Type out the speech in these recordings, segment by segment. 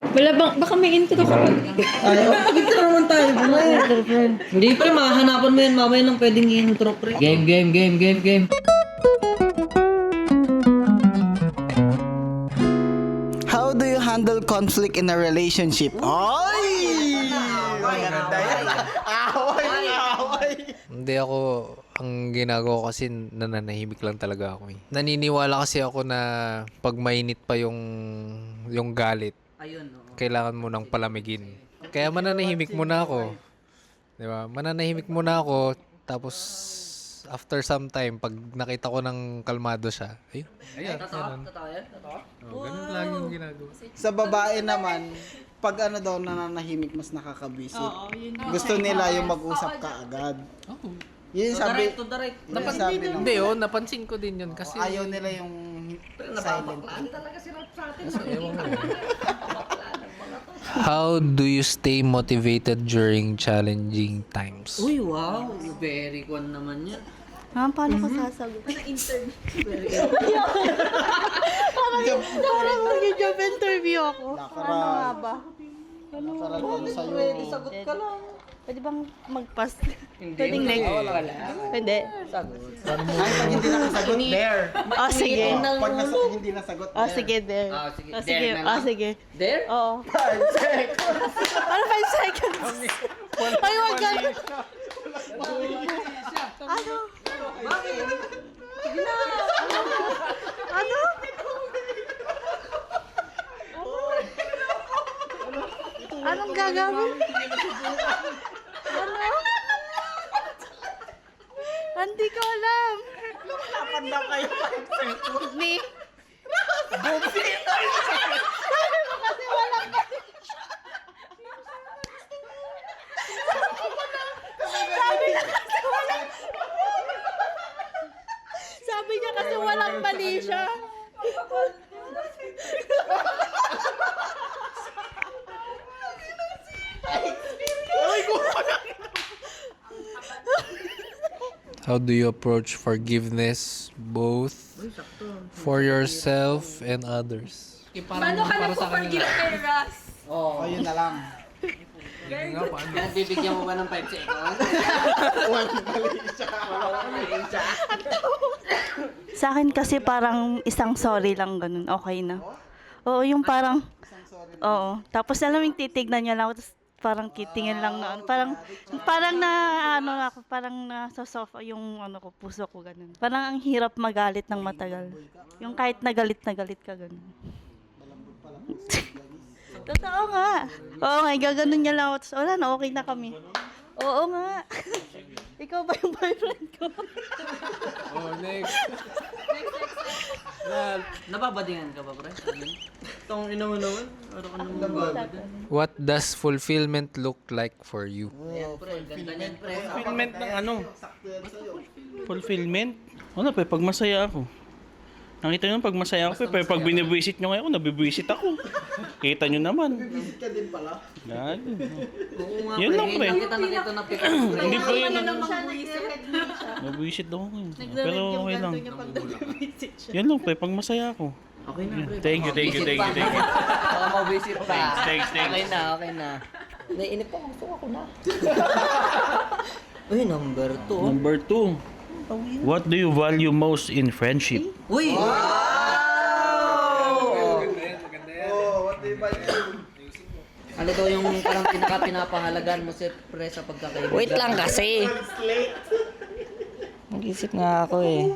Wala bang, baka may intro ka pa. Ayaw. Intro naman tayo. Hindi pre, mahahanapan mo yan mamaya nang pwedeng i-intro pre. Game. How do you handle conflict in a relationship? Ay! Maganda yan. Away! Hindi ako, ang ginagawa ko kasi nananahimik lang talaga ako eh. Naniniwala kasi ako na pag mainit pa yung galit, Ayun, kailangan mo nang palamigin. Kaya mananahimik muna ako. Di ba? Mananahimik muna ako, tapos after some time, pag nakita ko ng kalmado siya, ayun. Totoo yan? Ganun lang yung ginagawa. Sa babae naman, pag ano daw nananahimik mas nakakabwisit. Gusto nila yung mag-usap ka agad. Yun yung sabi. To the right. Yun yung sabi ng Hindi napansin ko din yun kasi ayaw nila yung silent. ewan ko. How do you stay motivated during challenging times? Uy, wow. Very one naman yan. Paano ko sasagot? Parang mag-job interview ako. Ano nga ba? Nakaral ko sa'yo. Sagot ka lang. Pwede bang mag-pass? Pwedeng next? Hindi. Ay, pag hindi nakasagot, there. Oh, sige. Pag hindi nasagot, Oh, sige, there. Sige. Oh, sige. There na Oh, lang. sige. There? Oo. 5 seconds. Ano 5 seconds? Ay, wag ganun. Ano? Sige na. Ano? Anong gagawin? Ano? Hindi ko alam. Dapat na kayo. Ni? Sabi mo kasi walang Sabi niya kasi walang mali siya. How do you approach forgiveness both for yourself and others? Paano ka nagpo-forgive kay Ras? Oo. Ayun na lang. Bibigyan mo ba ng 5 seconds? Sa akin kasi parang isang sorry lang ganun. Okay na. Oo, yung parang oo. Tapos alam mo yung titignan niya lang tapos parang kitingin lang na parang na ano ako, parang nasa sofa yung ano ko, puso ko ganun. Parang ang hirap magalit ng matagal. Yung kahit na galit ka ganun. Totoo nga. Oo nga, gaganon niya lang ako. Tapos, wala na, okay na kami. Oo nga. Ikaw ba yung boyfriend ko? Next. Nababadingan ka ba, pre? Itong ina mo naman. Ano ka naman nababad? What does fulfillment look like for you? Ayan, pre. Ganda niyan, pre. Fulfillment ng ano? Fulfillment? Ano pa, pag masaya ako. Nakita nyo pag masaya ako, pero pag binibwisit nyo ngayon, nabibwisit ako. Kita nyo naman. Visit ka din pala. Gago. Oo nga, Yun lang, pre. Nakita na pick up. Hindi pa yun. Nag-rehead siya. Nabwisit ako ngayon. Naglalag Pero yung okay lang. ganto niya pag nag-visit siya. Yan lang, pre. Pag masaya ako. Okay na, pre. Thank you. Baka mabisit pa. Thanks. Okay na. Naiinip ako. Gusto ako na. Uy, number 2. Number 2. What do you value most in friendship? Uy! Oh, what do you value? Ano daw yung parang pinapahalagan mo si pre sa pagkakaibigan? Wait lang kasi. Mag-isip nga ako eh.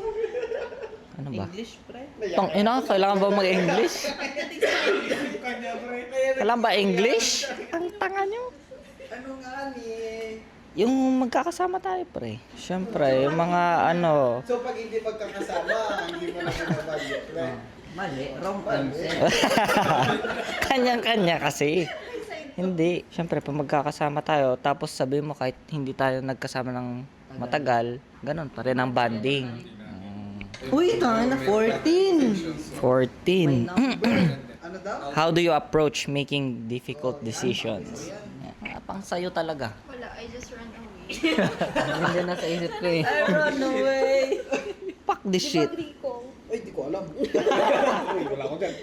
Ano ba? English, pre? Kailangan ba mag-English? Kailangan ba English? Ang tanga nyo. Ano nga ni? Yung magkakasama tayo, pre. Siyempre, yung mga ano... So pag hindi magkakasama, hindi mo na binavalue. Right? Mali, wrong concept. Kanyang-kanya kasi. Hindi. Siyempre, pag magkakasama tayo, tapos sabihin mo kahit hindi tayo nagkasama ng matagal, ganun pa rin ang bonding. Uy, tanga na 14. 14. Ano daw? How do you approach making difficult decisions? Pang sayo talaga. Wala, I just ran away. Hindi na sa isip ko eh. I run away. Fuck this shit. Ay, di ko alam. Uy, wala ko dyan.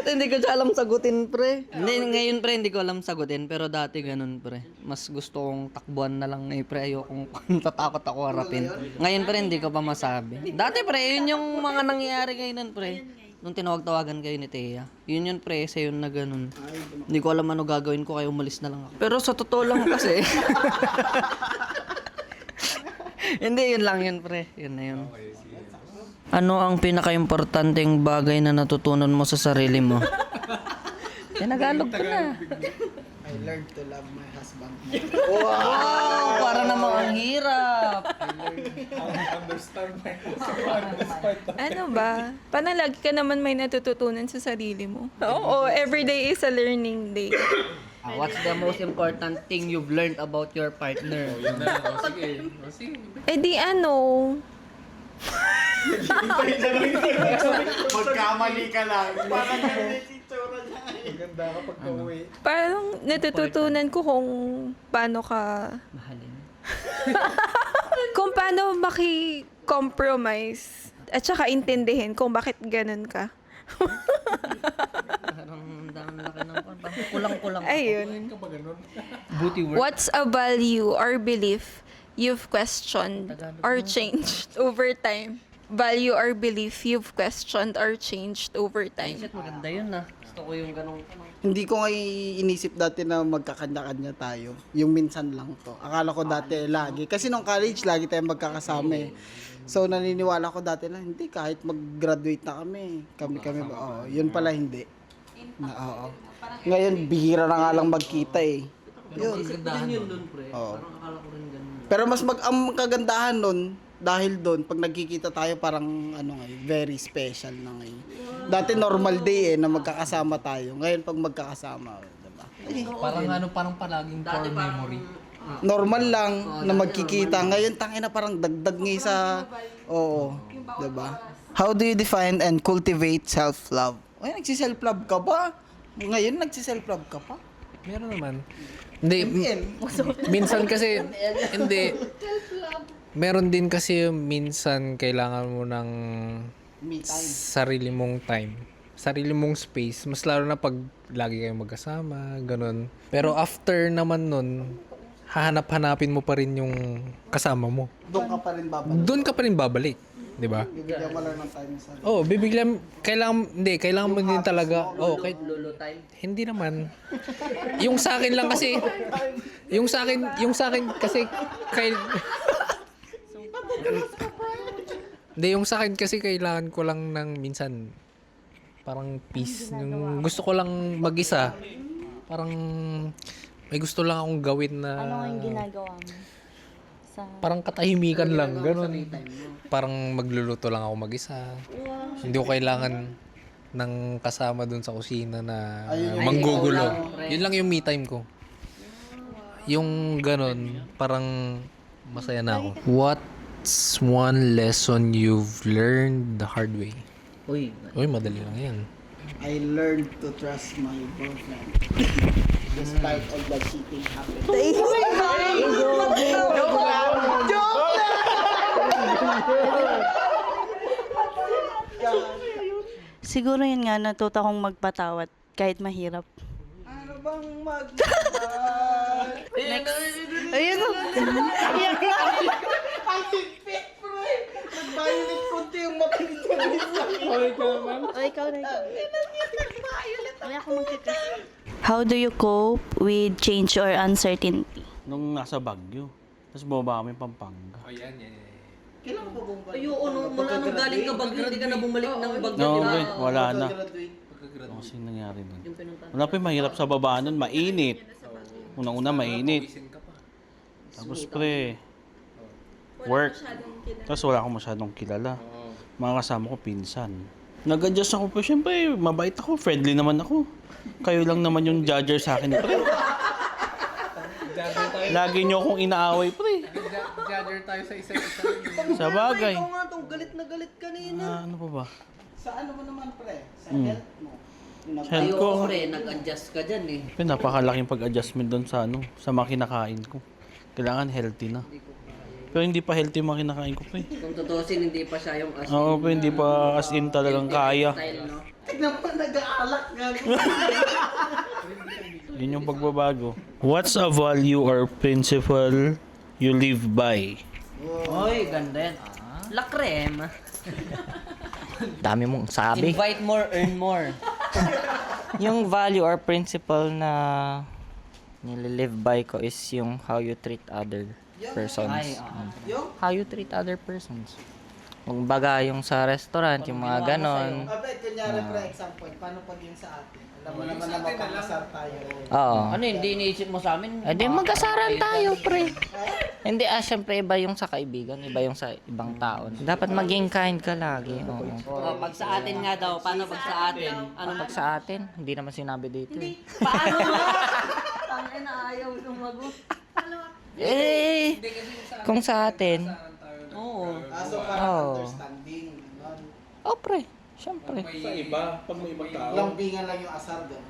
hindi ko siya alam sagutin, pre. Hindi, ngayon, pre, hindi ko alam sagutin. Pero dati ganun, pre. Mas gusto kong takbuhan na lang eh, pre. Ayokong tatakot ako harapin. Ngayon, pre, hindi ko pa masabi. Dati, pre, yun yung mga nangyayari ngayon, pre. Nung tinawag-tawagan kayo ni Thea. Yun, pre, sa yun na ganun. Hindi ko alam ano gagawin ko, kaya umalis na lang ako. Pero sa totoo lang kasi. Hindi, yun lang yun, pre. Yun na yun. Ano ang pinaka-importanteng bagay na natutunan mo sa sarili mo? Tinagalog ko na. I learned to love my husband. Wow! Para namang ang hirap. Ano ba? Parang lagi ka naman may natututunan sa sarili mo. Oo, every day is a learning day. What's the most important thing you've learned about your partner? Eh di ano, Magkamali ka lang. Parang ganun yung itsura niya. Maganda ka pag pauwi. parang natututunan ko kung paano ka, Mahalin. kung paano maki-compromise at saka intindihin kung bakit ganun ka. Parang ang dami laki ng kulang-kulang. Ayun. Booty work. What's a value or belief you've questioned or changed over time? Value or belief you've questioned or changed over time. Shit, maganda yun ah. Gusto ko yung ganong... Hindi ko nga inisip dati na magkakanya-kanya tayo. Yung minsan lang to. Akala ko dati lagi. Kasi nung college, lagi tayong magkakasama eh. So naniniwala ko dati na hindi, kahit mag-graduate na kami. Kami ba? Oo, yun pala hindi. Oo. Ngayon, bihira na nga lang magkita eh. Yun. Kagandahan yun dun, pre. Oo. Parang akala ko rin ganun. Pero mas ang kagandahan nun, dahil doon, pag nagkikita tayo parang ano ngayon, very special na ngayon. Dati normal day eh, na magkakasama tayo. Ngayon pag magkakasama, diba? Parang palaging core memory. Normal lang na magkikita. Ngayon tangina parang dagdag nga sa oo, 'di ba? How do you define and cultivate self-love? Ay, nagsi-self-love ka ba? Ngayon nagsi-self-love ka pa? Meron naman. Hindi, minsan kasi, hindi. Meron din kasi minsan kailangan mo ng Me time. sarili mong time. Sarili mong space. Mas lalo na pag lagi kayong magkasama, ganun. Pero after naman nun, hahanap-hanapin mo pa rin yung kasama mo. Doon ka pa rin babalik. Doon ka pa rin babalik. Di ba? Bibigyan mo lang ng time sa Oo, bibigyan, kailangan mo din talaga. Oo, Lolo time. hindi naman. Yung sa akin lang kasi, yung sa akin kasi, hindi, yung sa akin kasi kailangan ko lang ng minsan, parang peace. Yung gusto ko lang mag-isa. Parang, may gusto lang akong gawin na, Ano nga yung ginagawa mo? Sa... parang katahimikan lang, ganun. Parang magluluto lang ako mag-isa. Hindi ko kailangan ng kasama dun sa kusina na manggugulo. Yun lang yung me time ko. Yung ganun, parang masaya na ako. What's one lesson you've learned the hard way? Uy, Uy, madali lang yan. I learned to trust my boyfriend. Despite all the cheating happened. Siguro yun nga, natuto akong magpatawad kahit mahirap. Ano bang Ayun o. Ang higpit, pre! Nag-violet konti yung mapinitulis lang. O, ikaw na ikaw. Ay, ako magkikiss. How do you cope with change or uncertainty? Nung nasa Baguio. Tapos bumaba kami Pampanga. ayoko nung mula nung galing ka Baguio, hindi ka na bumalik ng Baguio. No, di ba? wala na. Ano kasi nangyari nun? Wala pa yung mahirap sa baba nun, mainit. Unang-una mainit. Tapos pre, work. Tapos wala akong masyadong kilala. Mga kasama ko pinsan. Nag-adjust ako po. Siyempre, mabait ako. Friendly naman ako. Kayo lang naman yung judger sa akin, pre. Lagi nyo akong inaaway, pre. Judger tayo sa isa-isa. Sa bagay. Ikaw nga tong galit na galit kanina. Ano pa ba? Sa ano mo naman, pre? Sa health mo. Sa health ko, Ayoko, pre, nag-adjust ka dyan eh. napakalaking pag-adjustment doon sa sa mga kinakain ko. Kailangan healthy na. Pero hindi pa healthy yung mga kinakain ko, pre. Kung tutusin, hindi pa siya yung as Oo, pre, hindi pa as in talagang kaya. style, no? Tignan mo, nag-aalak gago. Yun yung pagbabago. What's a value or principle you live by? Oy, ganda yan. Lakrem. Dami mong sabi. Invite more, earn more. Yung value or principle na nililive by ko is yung how you treat other persons. How you treat other persons. Kung baga yung sa restaurant, yung mga ganon. Abe, kunyari pre, example, paano pag yun sa atin? Alam mo naman na mapapasar tayo. Oo. Ano, hindi iniisip mo sa amin? Eh di mag-asaran tayo, pre. Hindi, syempre iba yung sa kaibigan, iba yung sa ibang tao. Dapat maging kind ka lagi. Oo. Pag sa atin nga daw, paano pag sa atin? Ano pag sa atin? Hindi naman sinabi dito. Paano nga? Tangin na ayaw sumagot. Eh, kung sa atin, Oo. So parang Oo. understanding. oh pre, syempre. Sa iba, pag may ibang tao. Lambingan lang yung asar doon.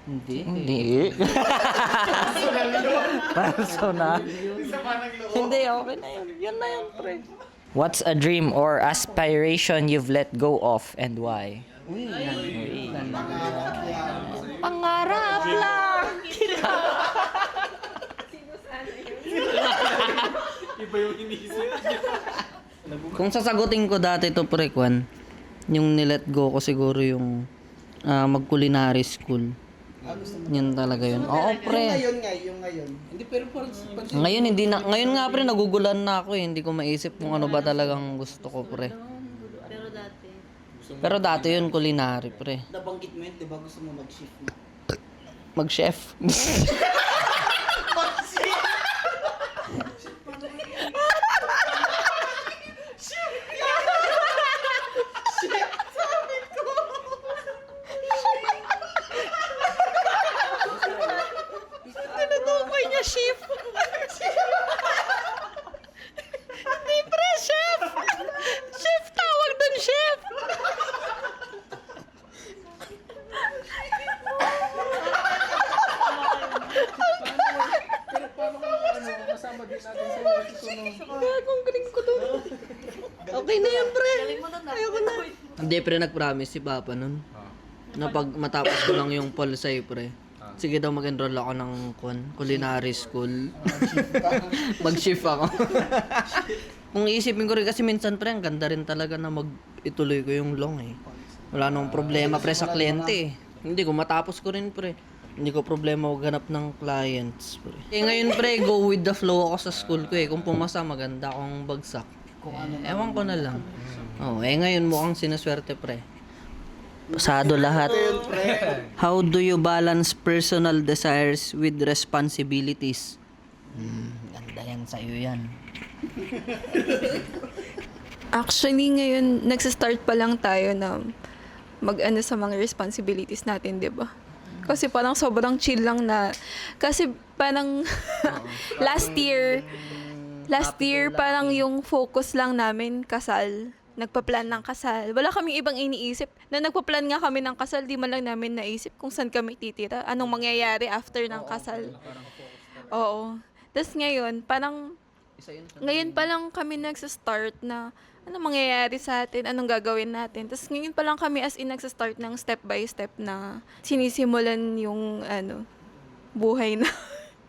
Hindi. Hindi. Personal. Hindi, okay na yun. Yun na yun, pre. What's a dream or aspiration you've let go of and why? Uy, yan. Uy. Pangarap lang! Kung sasagutin ko dati to pre, Kwan, yung nilet go ko siguro yung mag-culinary school. Yun talaga yun. Oo, pre. Yung ngayon. Ngayon hindi na, ngayon nga pre nagugulan na ako eh. Hindi ko maisip kung ano ba talagang gusto ko pre. Pero dati yun culinary pre. Nabanggit mo yun, di ba gusto mo mag-shift na? Mag-chef. Tinutukoy niya chef. Hindi pre, chef. Chef, tawag dun chef. Okay na yan pre. Ayoko na. Hindi pre, nag-promise si Papa nun. Na pag matapos ko lang yung Polsay pre. Sige daw mag-enroll ako ng culinary school. Mag-shift ako. Kung iisipin ko rin kasi minsan pre, ang ganda rin talaga na ituloy ko yung long eh. Wala nang problema pre sa kliyente eh. Hindi ko matapos ko rin pre. Hindi ko problema maghanap ng clients pre. Eh ngayon pre, go with the flow ako sa school ko eh. Kung pumasa maganda, kung bagsak. Ewan ko na lang. Oh, eh ngayon mukhang sinaswerte pre. Pasado lahat. How do you balance personal desires with responsibilities? Ganda yan sa'yo yan. Actually, ngayon, nagsistart pa lang tayo na mag-ano sa mga responsibilities natin, di ba? Kasi parang sobrang chill lang na, kasi parang last year parang yung focus lang namin kasal. Nagpa-plan ng kasal. Wala kaming ibang iniisip. Na nagpa-plan nga kami ng kasal, di man lang namin naisip kung saan kami titira. Anong mangyayari after ng kasal. Oo. Tapos ngayon pa lang kami nagsa-start na anong mangyayari sa atin, anong gagawin natin. Tapos ngayon pa lang kami as in nagsa-start ng step by step na sinisimulan yung buhay na.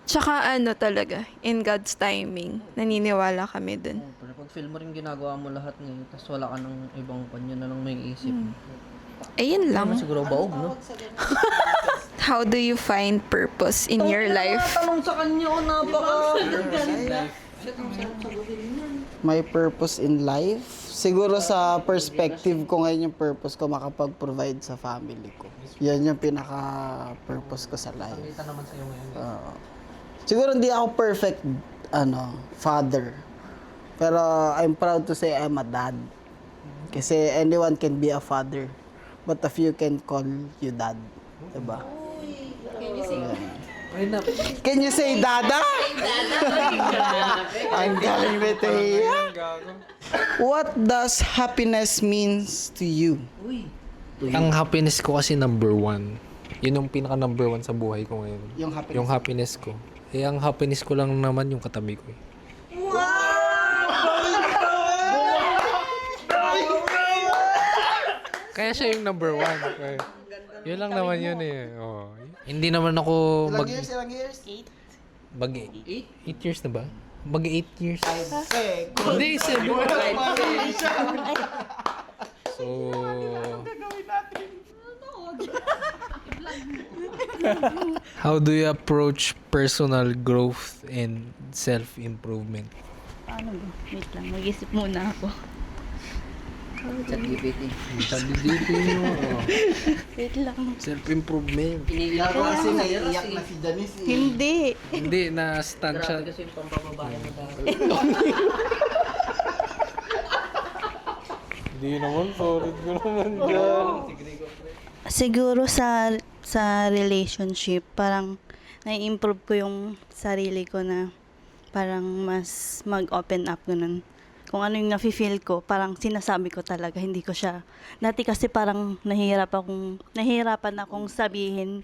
Tsaka talaga, in God's timing, naniniwala kami dun. Pero pag feel mo rin ginagawa mo lahat ngayon, tapos wala ka ng ibang kanya na lang may isip. Ayun lang. Siguro baog, no? How do you find purpose in your life? Tanong sa kanya, napaka... My purpose in life? Siguro sa perspective ko ngayon yung purpose ko makapag-provide sa family ko. Yan yung pinaka-purpose ko sa life. Siguro hindi ako perfect father. Pero I'm proud to say I'm a dad. Kasi anyone can be a father. But a few can call you dad. Diba? Can you say dada? Ang galing nito yan. What does happiness means to you? Ang happiness ko kasi number 1. Yun yung pinaka number 1 sa buhay ko ngayon. Yung happiness. Yung happiness ko. Eh, ang happiness ko lang naman yung katabi ko. Eh. Kaya siya yung number 1. Yun lang naman yun eh. Oh. Hindi naman ako Ilang years? 8 years na ba? Mag 8 years. Eh, Hindi, 7. So, how do you approach personal growth and self-improvement? Paano ba? Wait lang, mag-isip muna ako. ChatGPT. Wait lang. Self-improvement. Iniiyak ko kasi naiiyak na si Janice eh. Hindi. Hindi, na-stand siya. Grabe kasi yung pampababae mo dati. Hindi naman, sorry ko naman dyan. Siguro sa relationship, parang nai-improve ko yung sarili ko na parang mas mag-open up ganun. Kung ano yung nafe-feel ko, parang sinasabi ko talaga, hindi ko siya. Dati kasi parang nahihirapan akong sabihin.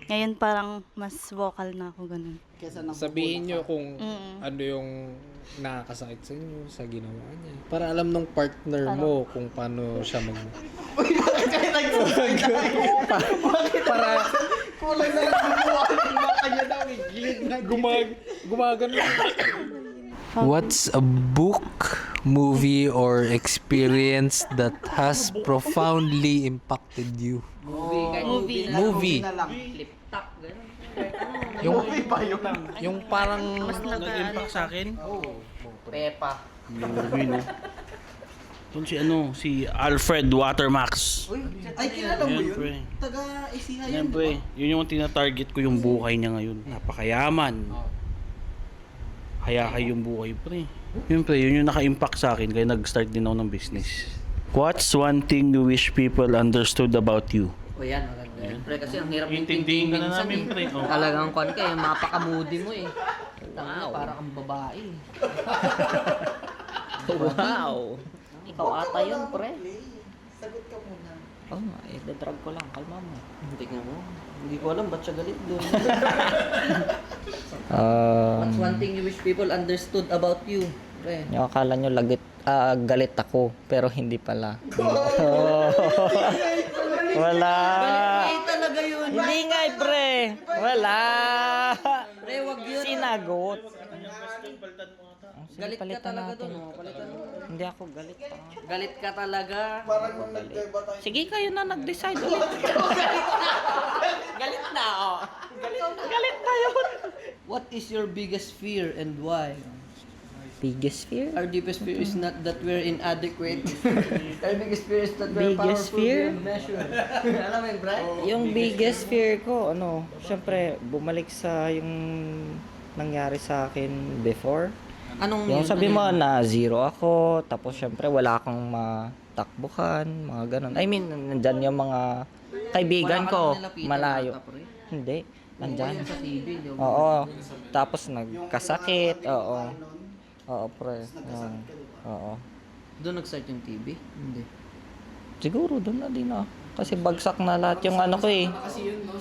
Ngayon parang mas vocal na ako ganun. Kesa nang Sabihin nyo kung ano yung nakakasakit sa inyo, sa ginawa niya. Para alam ng partner mo kung paano siya mag... para kulang na lang gumawa kanya daw eh. Gilid na gumagano. What's a book, movie, or experience that has profoundly impacted you? Movie. na lang. Yung parang Nag-impact sa akin. Pepa. Movie, no? Doon si Alfred Watermax. Ay, kilala mo Yan, yun? pre. Taga-Isiha Yan, yun, pre. Yun yung tinatarget ko yung buhay niya ngayon. Napakayaman. Hayakay yung buhay, pre. Yun, pre. Yun yung naka-impact sa akin. Kaya nag-start din ako ng business. What's one thing you wish people understood about you? O yan, maganda yan. Pre, kasi ang hirap Intindihin ka na minsan namin, eh. pre. Oh. Talagang kwan ka, yung mapaka-moody mo eh. Wow. Parang ang babae. Wow. Ikaw ata yun, pre. Sagot ka muna. Oo nga, drag ko lang. Kalma mo. Tingnan mo. Hindi ko alam ba't siya galit doon. What's one thing you wish people understood about you? Pre. Yung akala nyo galit ako, pero hindi pala. Wala. Ay, talaga yun. Hindi nga, pre. Wala. Pre, wag yun. Sinagot. Galit ka talaga doon. Oh. Palitan mo. Hindi ako galit pa. Galit ka talaga. Parang nung nagkaiba tayo. Sige, kayo na nag-decide ulit. Galit na, oh. Galit na yun. What is your biggest fear and why? Biggest fear? Our deepest fear is not that we're inadequate. Our biggest fear is that we're Biggest powerful fear? beyond measure. Alam mo yun, Brad? Yung biggest fear ko, syempre, bumalik sa yung nangyari sa akin before. Anong Yung yun? sabi Ano mo yun? na zero ako, tapos syempre wala akong matakbuhan, mga ganun. I mean, nandyan yung mga kaibigan Wala ka ko, lang nilapitan malayo. ata, pre. Hindi, nandyan. Yung sa TV, di ba? Oo, tapos nagkasakit, oo. Oo, pre. Oo. Doon nag-start yung TV? Hindi. Siguro doon na din kasi bagsak na lahat yung ano ko eh.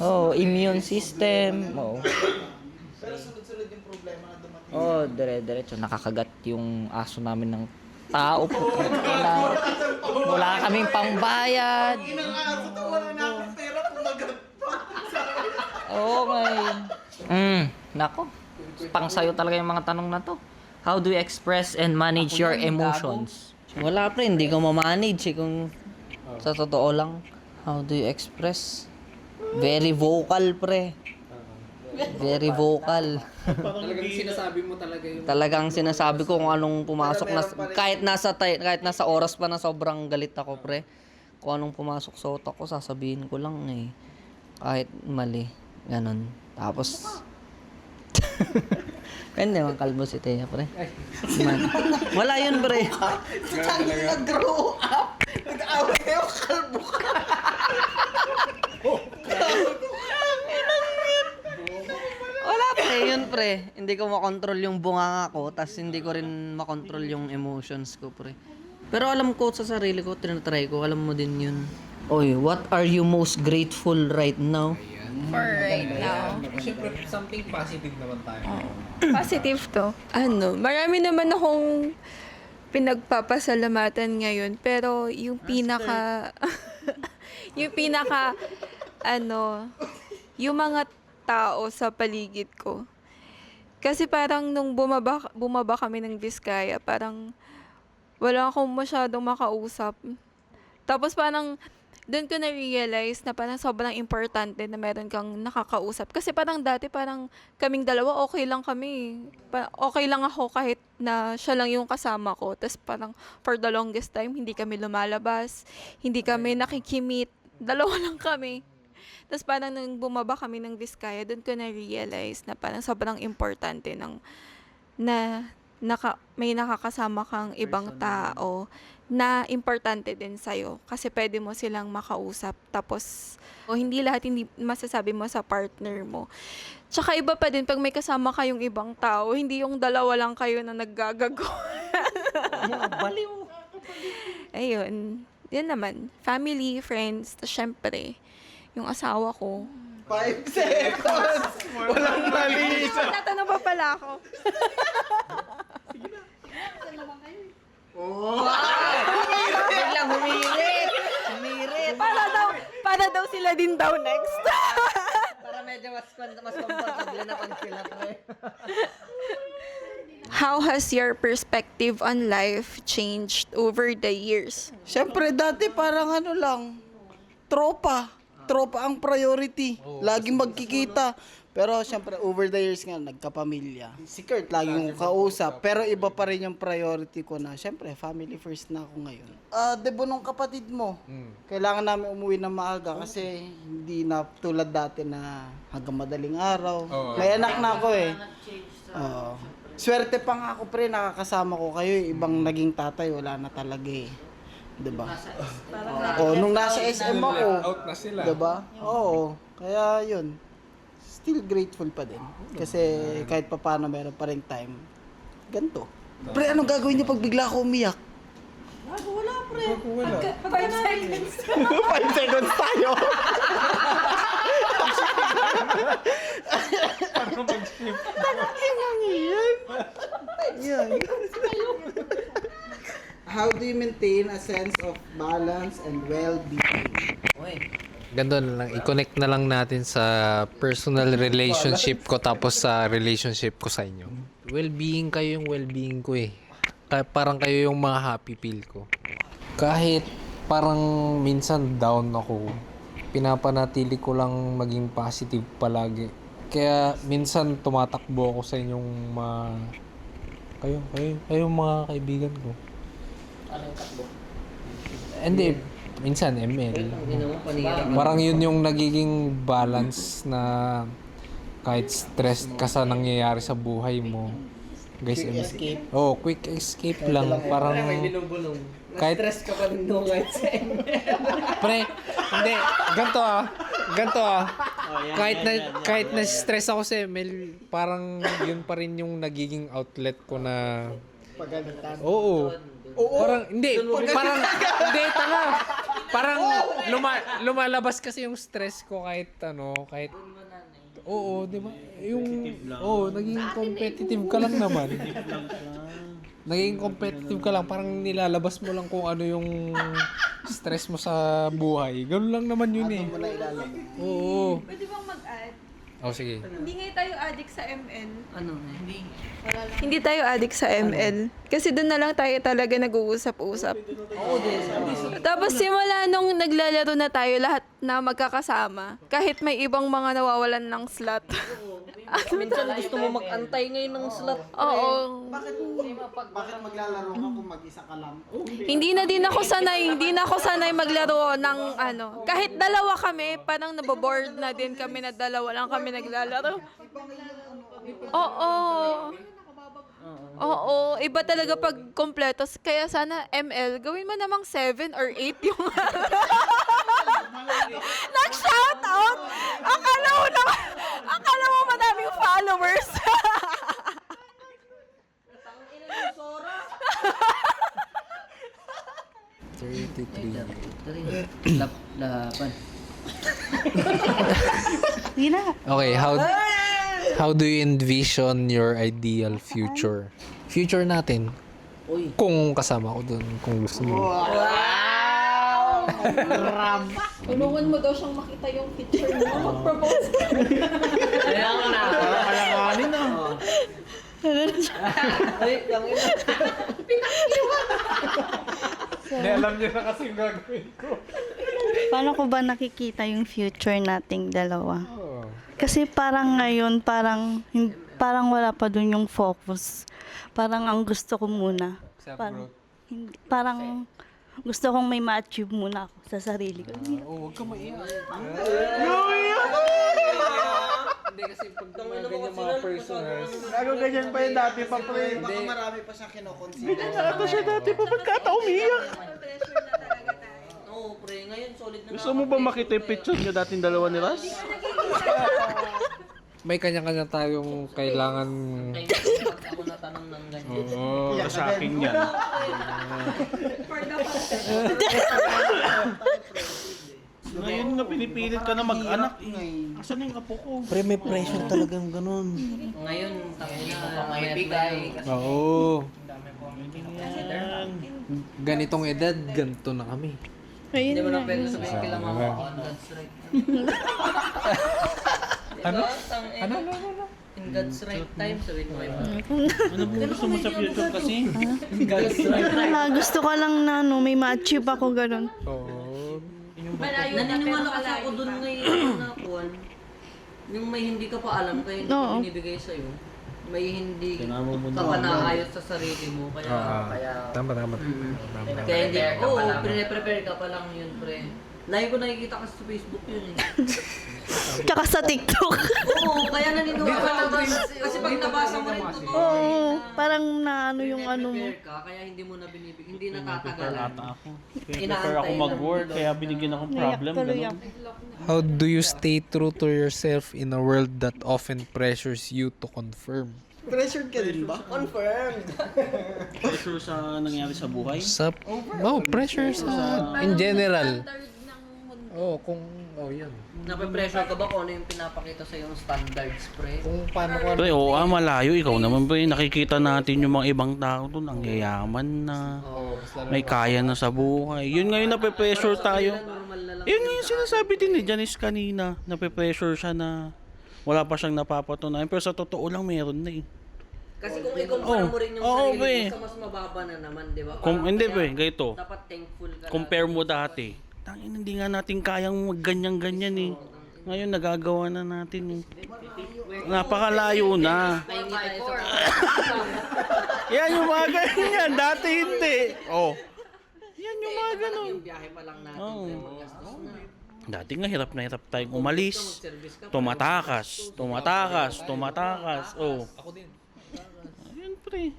Oh, immune system. Oo. Pero sunod-sunod yung problema na dumating. Oh, dire-diretso nakakagat yung aso namin ng tao. Wala kaming pambayad. Inang-aso to, wala na akong pera kung magat pa. Oo, nako. Pang sayo talaga yung mga tanong na to. How do you express and manage your emotions? Wala, pre. Hindi ko ma-manage eh kung sa totoo lang. How do you express? Very vocal, pre. Very vocal. Talagang sinasabi mo talaga yung... Talagang sinasabi ko kung anong pumasok na kahit nasa oras pa na sobrang galit ako, pre. Kung anong pumasok sa utak ko, sasabihin ko lang eh. Kahit mali. Ganon. Tapos pwede naman kalbo si Thea, pre. Wala yun, pre. Saan nag-grow up? Nag-away kayo, kalbo ka. Wala, pre. Yun, pre. Hindi ko makontrol yung bunganga ko, tas hindi ko rin makontrol yung emotions ko, pre. Pero alam ko sa sarili ko, tinatry ko. Alam mo din yun. Oy, what are you most grateful right now? For right now. Siyempre, something positive naman tayo. Positive to. Marami naman akong pinagpapasalamatan ngayon. Pero yung pinaka... yung pinaka, yung mga tao sa paligid ko. Kasi parang nung bumaba kami ng Vizcaya, parang wala akong masyadong makausap. Tapos parang doon ko na-realize na parang sobrang importante na meron kang nakakausap. Kasi parang dati parang kaming dalawa okay lang kami. Okay lang ako kahit na siya lang yung kasama ko. Tapos parang for the longest time, hindi kami lumalabas. Hindi kami nakikimit. Dalawa lang kami. Tapos parang nung bumaba kami ng Vizcaya, doon ko na-realize na parang sobrang importante na may nakakasama kang ibang tao na importante din sa'yo. Kasi pwede mo silang makausap. Tapos, hindi lahat hindi masasabi mo sa partner mo. Tsaka iba pa din pag may kasama kayong ibang tao, hindi yung dalawa lang kayo na naggagago. Baliw. Ayun. Yun naman. Family, friends, tas syempre, yung asawa ko. 5 seconds! Walang mali! Tatanong pa pala ako. Biglang humirit. Para daw sila din daw next. Para medyo mas comfortable naman sila, pre. How has your perspective on life changed over the years? Siyempre, dati parang tropa. Tropa ang priority. Laging magkikita. Pero siyempre, over the years nga, nagkapamilya. Si Kurt, laging kausap. Pero iba pa rin yung priority ko na, siyempre, family first na ako ngayon. Debo nung kapatid mo, kailangan namin umuwi na maaga kasi hindi na tulad dati na hanggang madaling araw. May anak na ako eh. Swerte pa nga ako, pre, nakakasama ko kayo. Ibang naging tatay, wala na talaga eh. Diba? Nung nasa SM ako, Out na sila. diba? Oo. Kaya yun. Still grateful pa din. Kasi kahit pa paano meron pa rin time. Ganto. Pre, anong gagawin niyo pag bigla ako umiyak? Wala, pre. Wala. 5 seconds tayo. Yan. How do you maintain a sense of balance and well-being? Ganito na lang, i-connect na lang natin sa personal relationship ko tapos sa relationship ko sa inyo. Well-being kayo yung well-being ko eh. Parang kayo yung mga happy pill ko. Kahit parang minsan down ako, pinapanatili ko lang maging positive palagi. Kaya minsan tumatakbo ako sa inyong kayo mga kaibigan ko. Hindi, minsan ML. Parang yun yung nagiging balance na kahit stressed ka sa nangyayari sa buhay mo. Guys, escape. quick escape lang. Parang kahit Stress ka pa rin doon kahit sa pre, hindi, ganito kahit na stress ako sa ML, parang yun pa rin yung nagiging outlet ko na Oo. Parang hindi parang lumalabas kasi yung stress ko kahit Oo, di ba? Naging competitive ka lang naman. Naging competitive ka lang, parang nilalabas mo lang kung ano yung stress mo sa buhay. Ganun lang naman yun eh. Oo. Pwede bang mag-add? Sige. Hindi nga tayo addict sa ML. Hindi. Hindi tayo addict sa ML. Kasi doon na lang tayo talaga nag-uusap-usap. Tapos simula nung naglalaro na tayo lahat na magkakasama, kahit may ibang mga nawawalan ng slot. Minsan gusto mo mag-antay ngayon ng slot. Oo. Bakit maglalaro ka kung mag-isa ka lang? Hindi na ako sanay maglaro ng Kahit dalawa kami, parang naboboard na din kami na dalawa lang kami naglalaro. Oo, iba talaga pag kompleto. Kaya sana ML, gawin mo namang 7 or 8 yung nag-shoutout! Akala mo madaming followers. Laban. Hindi na. Okay, how do you envision your ideal future? Future natin. Kung kasama ko dun, kung gusto mo. Tulungan mo daw siyang makita yung picture mo. Mag-propose. Kaya nga na. Kalakanin na. Ay, yung ina. Hindi, alam niyo na kasi yung gagawin ko. Paano ko ba nakikita yung future nating dalawa? Oo. Kasi parang ngayon, parang wala pa dun yung focus. Parang ang gusto ko muna. Self-growth. Parang gusto kong may ma-achieve muna ako sa sarili ko. Oo, huwag ka maiyak. Hindi kasi pag mga ganyan mga personals. Gago ganyan pa yung dati pa, pre. Baka marami pa siyang kinoconsider. Ito siya dati pa, ba't ka umiyak? Oo, pre. Ngayon, solid na Gusto mo ba makita yung picture niyo dating dalawa ni Ras? May kanya-kanya tayong kailangan. ako natanong ng ganyan. Oo. Sa akin yan. Ngayon nga pinipilit ka na mag-anak eh. Asan na yung apo ko? Ngayon, tangina, may bigay. Oo. Ganitong edad, ganito na kami. Hindi mo na pwede sabihin kila mama ko. That's right. Ano? Ano? In God's right time, sabihin mo kayo. Ano po gusto mo sa future kasi? Wala, gusto ko lang na may ma-achieve ako ganun. Oo. Naniniwala kasi ako dun ngayon na kuwan. Yung may hindi ka pa alam, kaya hindi Oo. binibigay sa'yo. May hindi ka Tinamo mo pa naayos sa sarili mo. Kaya Tama. kaya hindi, prepare ka pa lang yun, pre. Lagi ko nakikita kasi sa Facebook yun eh. Tsaka sa TikTok. Oo, kaya naniniwala ka kasi pag nabasa mo rin totoo Oo, parang naano yung ano mo. prepare ka, kaya hindi mo na binibig, hindi natatagalan. Ata ako. Prepare ako mag-work, kaya binigyan akong problem. Tuloy Ganun. ako. How do you stay true to yourself in a world that often pressures you to conform? Pressured ka din ba? Pressure sa nangyari sa buhay. Pressure sa in general. Yan. Nape-pressure ka ba kung ano yung pinapakita sa yung standards, pre? Kung paano ko Pre, oo, malayo. Ikaw naman, pre. Nakikita natin yung mga ibang tao doon. Ang yayaman na. May kaya na sa buhay. Yun ngayon nape-pressure tayo. Normal na lang. Yun nga yung sinasabi din ni Janice kanina. Nape-pressure siya na wala pa siyang napapatunayan. Pero sa totoo lang, meron na eh. Kasi kung i-compare mo rin yung Oo, sarili pre. mo sa mas mababa na naman, di ba? Hindi, Kaya pre. Ganito. dapat thankful ka Compare mo dati. Tangin, hindi nga natin kayang magganyan-ganyan eh. Ngayon nagagawa na natin eh. Napakalayo na. Pahingi tayo sa Yan yung mga ganyan. Dati hindi. Oh. Yan yung mga ganun. yung biyahe pa lang natin. Oo. pre, magastos na. Dati nga hirap na hirap tayong umalis. Tumatakas. Oh. Ayun pre.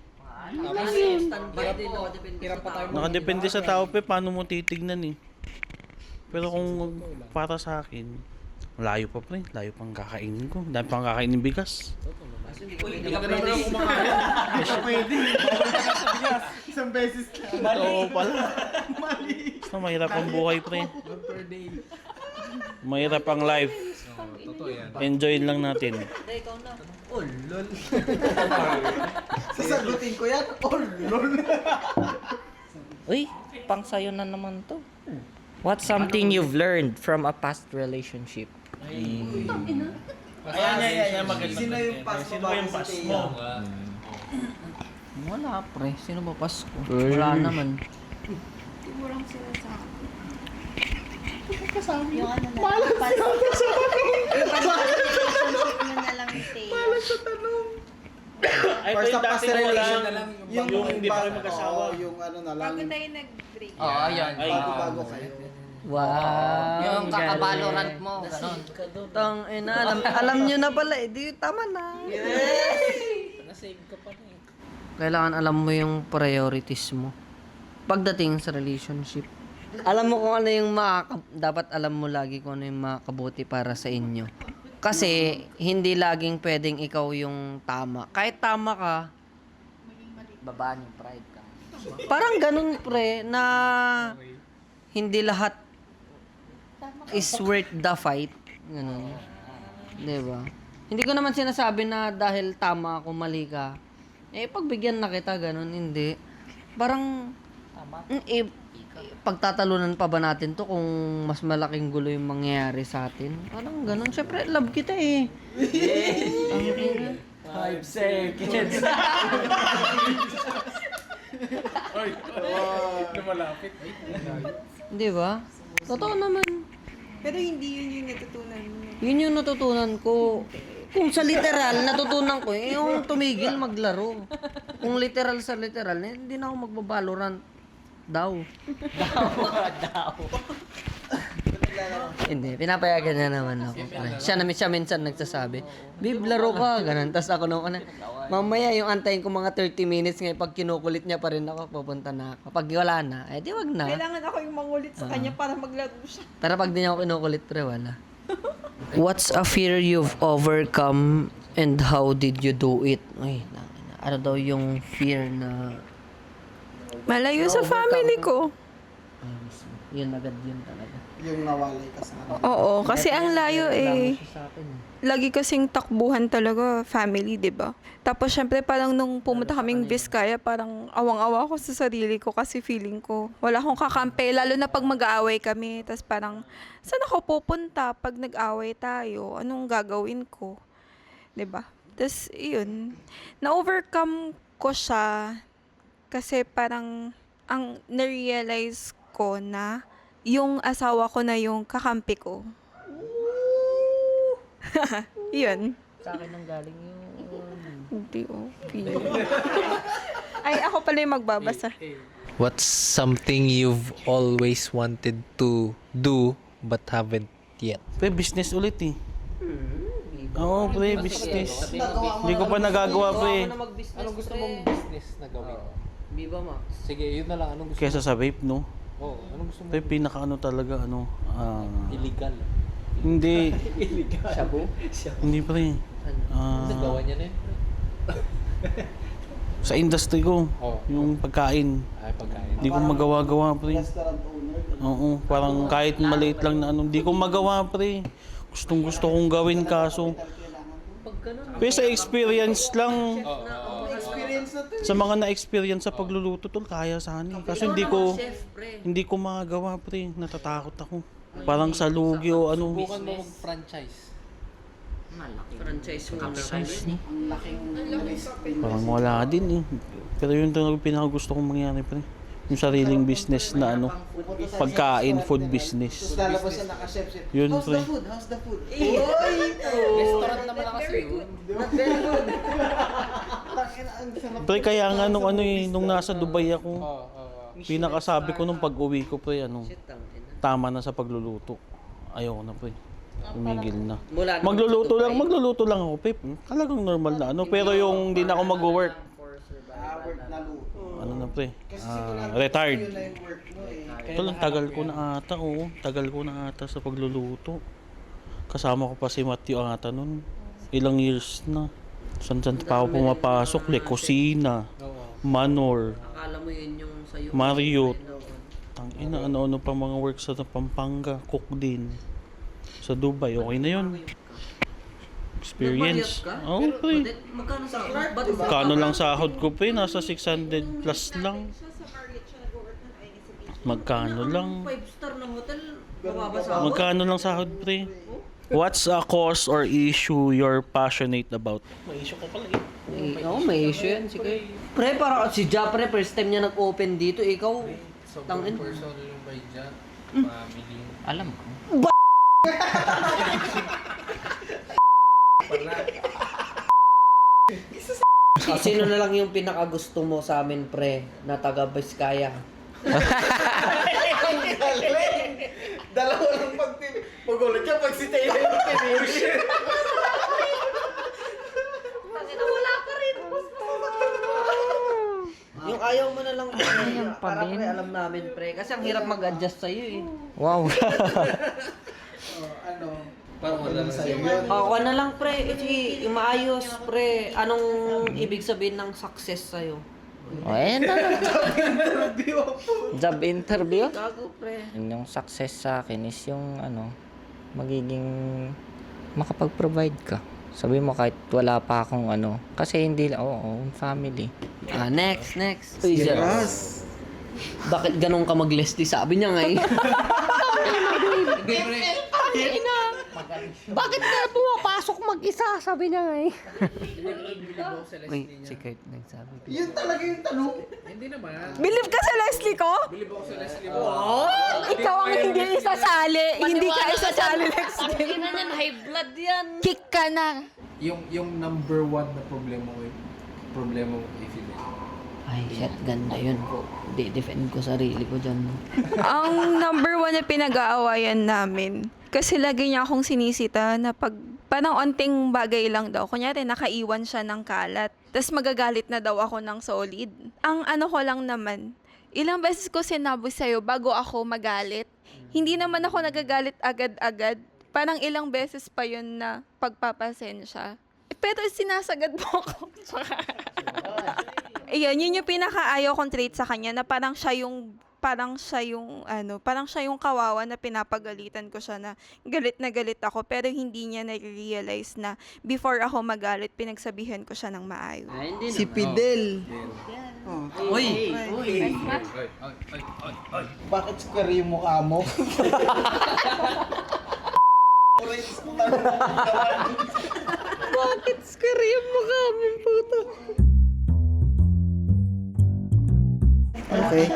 Standby din, nakadepende sa tao. Nakadepende sa tao pe paano mo titignan eh. Pero kung para sa akin, layo pa pre, layo pang kakainin ko. Dahil pang kakainin bigas. Hindi ka pwede. Isang beses lang. Oo pala. Basta mahirap ang buhay pre. Mahirap ang life. Totoo yan. Enjoy lang natin. Hindi, ikaw na. Oh, lol. Sasagutin ko yan. Oh, lol. Uy, pang sayo na naman to. What's something you've learned from a past relationship? Ayan, maganda. Sino yung pas mo bago sa Teo? Wala, pre. Sino ba Pasko? Wala naman. Yung ano na. Relationship mo na lang, Teo. Ay, Or yung sa past dati mo relation lang. yung hindi pa kayo magkasawa. Yung ano na lang. Oo, ayan. Ay, Bago kayo. Wow. Yung kakabalorant mo, ganon. Tang ina, alam nyo na pala, di tama na. Na-save ka pa na. Kailangan alam mo yung priorities mo pagdating sa relationship. Alam mo kung ano yung dapat alam mo lagi kung ano yung makakabuti para sa inyo. Kasi hindi laging pwedeng ikaw yung tama. Kahit tama ka, babaan yung pride ka. Parang ganun pre na hindi lahat is worth the fight. Ganun. Diba? Hindi ko naman sinasabi na dahil tama ako, mali ka, pagbigyan na kita, ganun. Hindi. Parang, pagtatalunan pa ba natin to kung mas malaking gulo yung mangyayari sa atin? Parang ganun. Siyempre, love kita eh. Yeah. 5 seconds. Di ba? Totoo naman. Pero hindi yun yung natutunan mo. Yun yung natutunan ko. Kung sa literal, natutunan ko, yung tumigil maglaro. Kung literal sa literal, hindi na ako magbabalorant daw. Hindi, pinapayagan niya naman ako. Siya minsan nagsasabi, Babe, laro ka, ganun. Tapos ako naman, mamaya yung antayin ko mga 30 minutes ngayon, pag kinukulit niya pa rin ako, pupunta na ako. Pag wala na, di wag na. Kailangan ako yung mangulit sa kanya para maglaro siya. Pero pag di niya ako kinukulit, pre, wala. What's a fear you've overcome and how did you do it? Ay, ano daw yung fear na... Malayo sa family ko. Yun agad yun talaga. Yung nawalay ka sa akin. Oo, kasi ang layo eh. Siya sa akin. Lagi kasing takbuhan talaga, family, di ba? Tapos syempre parang nung pumunta kaming Vizcaya, parang awang-awa ako sa sarili ko kasi feeling ko wala akong kakampi, lalo na pag mag-aaway kami. Tapos parang, saan ako pupunta pag nag-aaway tayo? Anong gagawin ko? Di ba? Tapos yun, na-overcome ko siya kasi parang ang na-realize ko na yung asawa ko na yung kakampi ko. Yun. Sa akin nang galing yun. Hindi, okay. Ay, ako pala yung magbabasa. What's something you've always wanted to do but haven't yet? Pre, business ulit eh. Oo, pre, business. Hindi ko pa nagagawa, pre. Anong gusto mong business na gawin? Viva Max. Sige, yun na lang. Anong gusto Kesa sa vape, no? mo? Anong gusto mo? Pre, pinaka talaga, Illegal. hindi. Shabu? Hindi, pre. Gawa niya na yun. Sa industry ko, Oo. yung pagkain. Ay, pagkain. Hindi ko magawa-gawa, pre. Restaurant owner. Oo, parang kahit maliit lang na hindi ko magawa, pre. Gustong-gusto kong gawin kaso. Pero sa experience lang, sa mga na-experience sa pagluluto, tol, kaya sana. Kaso hindi ko magagawa, pre. Natatakot ako. Parang sa lugi o ano. Subukan mo mag-franchise. Franchise mo. Parang wala din eh. Pero yun talaga pinakagusto kong mangyari, pre. Yung sariling business na ano, pagkain, food business. Tapos lalabas na naka-chef siya. Yun, How's pre. the food? How's the food? Restaurant naman na kasi yun. Pre, kaya nga nung nasa Dubai ako, pinakasabi ko nung pag-uwi ko, pre, tama na sa pagluluto. Ayoko na, pre. Tumigil na. Magluluto lang ako, pre. Talagang normal na ano. Pero yung hindi na ako mag-work, Work na luto. ano na, pre, retired. Yun na yung work mo eh. Tol, tagal ko na ata, oo. Tagal ko na ata sa pagluluto. Kasama ko pa si Matthew ata nun. Ilang years na. San pa ako pumapasok. Le Cocina, Manor, Akala mo yun yung sa'yo. Marriott. Tangina, ano-ano pa mga work sa Pampanga. Cook din. Sa Dubai, okay na yun. Experience. Oo, pre. Magkano sa ba't Kano lang sahod ko, pre? Nasa 600 plus lang. Magkano lang? 5-star na hotel, mababa sa Magkano lang sahod, pre? What's a cause or issue you're passionate about? May issue ko pala eh. Oo, may issue yan. Sige. Pre, parang si Ja, pre, first time niya nag-open dito. Ikaw, tangin. Personal yung by dyan. Family. Alam ko. Sino na lang yung pinakagusto mo sa amin, pre, na taga Vizcaya? Dalawa lang magulat ka pag si Taylor yung finish. Yung ayaw mo na lang, pre. Para pre, alam namin, pre. Kasi ang hirap mag-adjust sa'yo, eh. Wow. Ano? Parang wala na Sa'yo yun. Ako na lang, pre. Yung maayos, pre. Anong ibig sabihin ng success sa'yo? O, ayan na lang. Job interview. Gago, pre. Yung success sa akin is yung magiging makapag-provide ka. Sabi mo kahit wala pa akong kasi hindi lang, family. Next. Yes. Bakit ganun ka mag-Leslie? Sabi niya nga eh. Bakit ka pumapasok mag-isa? Sabi niya nga eh. Wait, si Kurt nagsabi. Yun talaga yung tanong. Believe ka sa Leslie ko? Believe ako sa Leslie mo. Ikaw ang hindi isasali. Hindi ka isasali next day. Ina niyan, high blood yan. Kick ka na. Yung number one na problema mo kay Fidel. Ay, shit, ganda yun. Defend ko sarili ko dyan. Ang number one na pinag-aawayan namin, kasi lagi niya akong sinisita na pag parang onting bagay lang daw. Kunyari, nakaiwan siya ng kalat. Tapos magagalit na daw ako ng solid. Ang ano ko lang naman, ilang beses ko sinabi sa'yo bago ako magalit. Hindi naman ako nagagalit agad-agad. Parang ilang beses pa yun na pagpapasensya. Pero sinasagad mo ako. Ayan, yun yung pinakaayaw kong trait sa kanya na parang siya yung kawawa na pinapagalitan ko siya na galit ako pero hindi niya na-realize na before ako magalit pinagsabihan ko siya ng maayos. Si Fidel. Uy! Bakit square yung mukha mo? Bakit square yung mukha mo, puto? Okay.